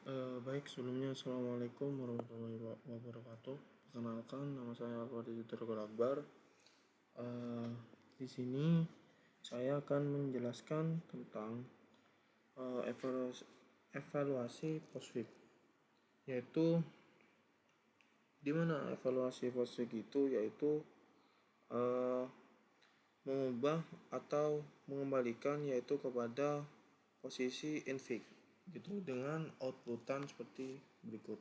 Baik, sebelumnya Assalamualaikum warahmatullahi wabarakatuh. Perkenalkan, nama saya Alfadi Turgul Akbar. Eh, di sini saya akan menjelaskan tentang evaluasi post-week, yaitu di mana evaluasi post-week itu yaitu eh, mengubah atau mengembalikan yaitu kepada posisi in-week gitu dengan outputan seperti berikut.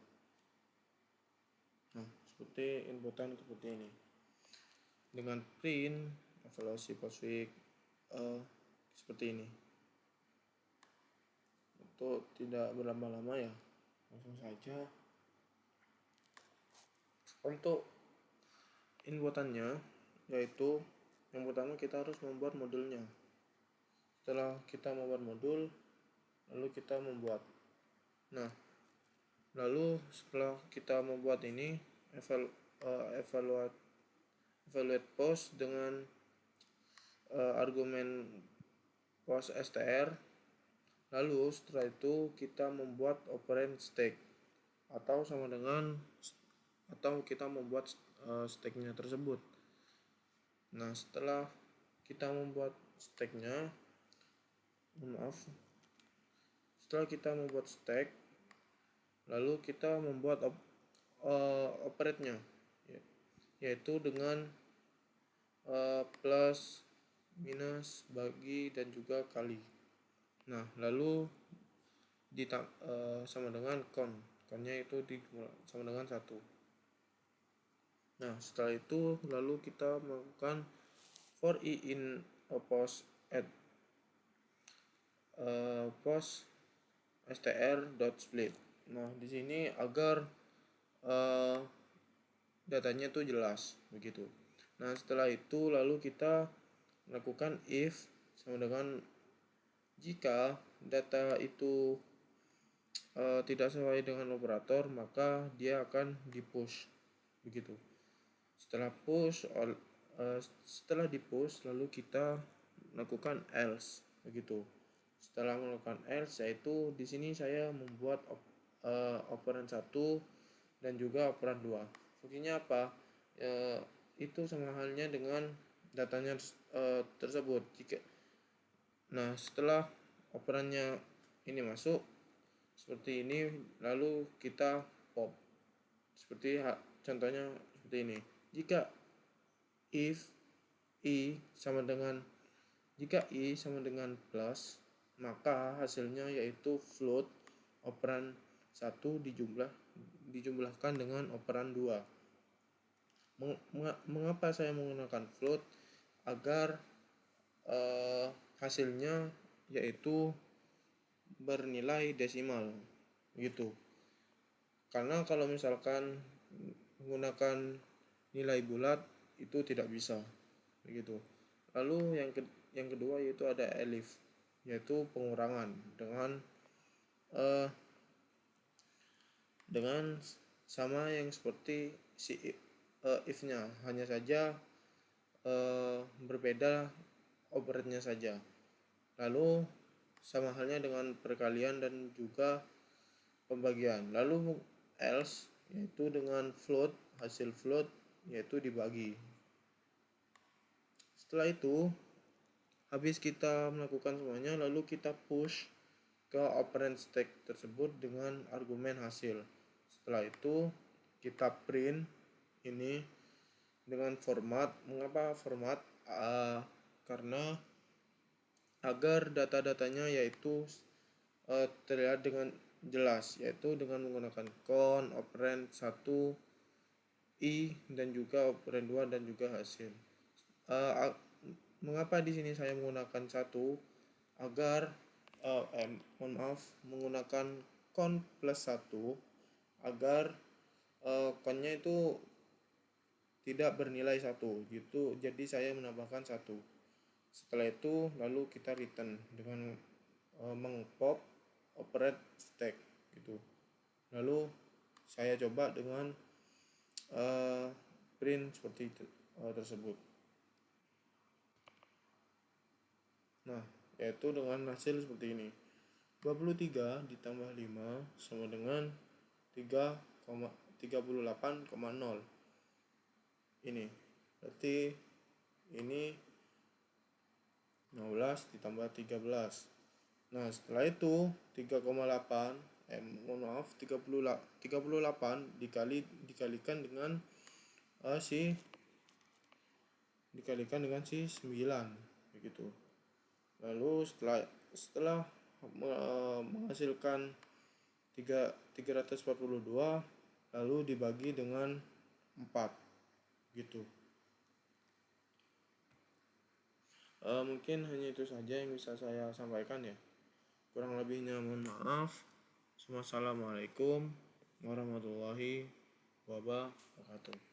Nah, seperti inputan seperti ini. Dengan print evaluasi post-week seperti ini. Untuk tidak berlama-lama ya, langsung saja. Untuk inputannya yaitu yang pertama kita harus membuat modulnya. Setelah kita membuat modul, lalu kita membuat. Nah, lalu setelah kita membuat ini evaluate post dengan argumen post str. Lalu setelah itu kita membuat operand stack atau kita membuat stacknya tersebut. Nah, setelah kita membuat stacknya, setelah kita membuat stack, lalu kita membuat operate-nya, yaitu dengan plus, minus, bagi, dan juga kali. Nah, lalu sama dengan connya itu sama dengan 1. Nah, setelah itu lalu kita melakukan for i in a post at post str.split. Nah, di sini agar datanya itu jelas begitu. Nah, setelah itu lalu kita melakukan if sama dengan jika data itu tidak sesuai dengan operator, maka dia akan di-push begitu. Setelah di push lalu kita melakukan else begitu. Setelah melakukan else, yaitu di sini saya membuat operan 1 dan juga operan 2. Fungsinya apa? Itu sama halnya dengan datanya tersebut. Nah, setelah operannya ini masuk seperti ini, lalu kita pop seperti contohnya seperti ini. Jika i sama dengan plus, maka hasilnya yaitu float operan 1 dijumlahkan dengan operan 2. Mengapa saya menggunakan float? Agar hasilnya yaitu bernilai desimal gitu. Karena kalau misalkan menggunakan nilai bulat itu tidak bisa begitu. Lalu yang kedua yaitu ada elif, yaitu pengurangan dengan sama yang seperti si if-nya, hanya saja berbeda operatnya saja. Lalu sama halnya dengan perkalian dan juga pembagian. Lalu else yaitu dengan float, hasil float yaitu dibagi. Setelah itu habis kita melakukan semuanya, lalu kita push ke operand stack tersebut dengan argumen hasil. Setelah itu kita print ini dengan format. Mengapa format? Karena agar data-datanya yaitu terlihat dengan jelas, yaitu dengan menggunakan con, operand 1, i, dan juga operand 2 dan juga hasil. Mengapa di sini saya menggunakan 1? Agar menggunakan con plus 1 agar connya itu tidak bernilai 1 gitu. Jadi saya menambahkan 1. Setelah itu lalu kita return dengan mengpop operate stack gitu. Lalu saya coba dengan print seperti itu tersebut. Nah, yaitu dengan hasil seperti ini. 23 ditambah 5 sama dengan 3,38,0. Ini berarti ini 15 ditambah 13. Nah, setelah itu 3,8 38 dikalikan dengan dikalikan dengan 9 begitu. Lalu setelah menghasilkan 342 lalu dibagi dengan 4 gitu. Mungkin hanya itu saja yang bisa saya sampaikan ya. Kurang lebihnya mohon maaf. Wassalamualaikum warahmatullahi wabarakatuh.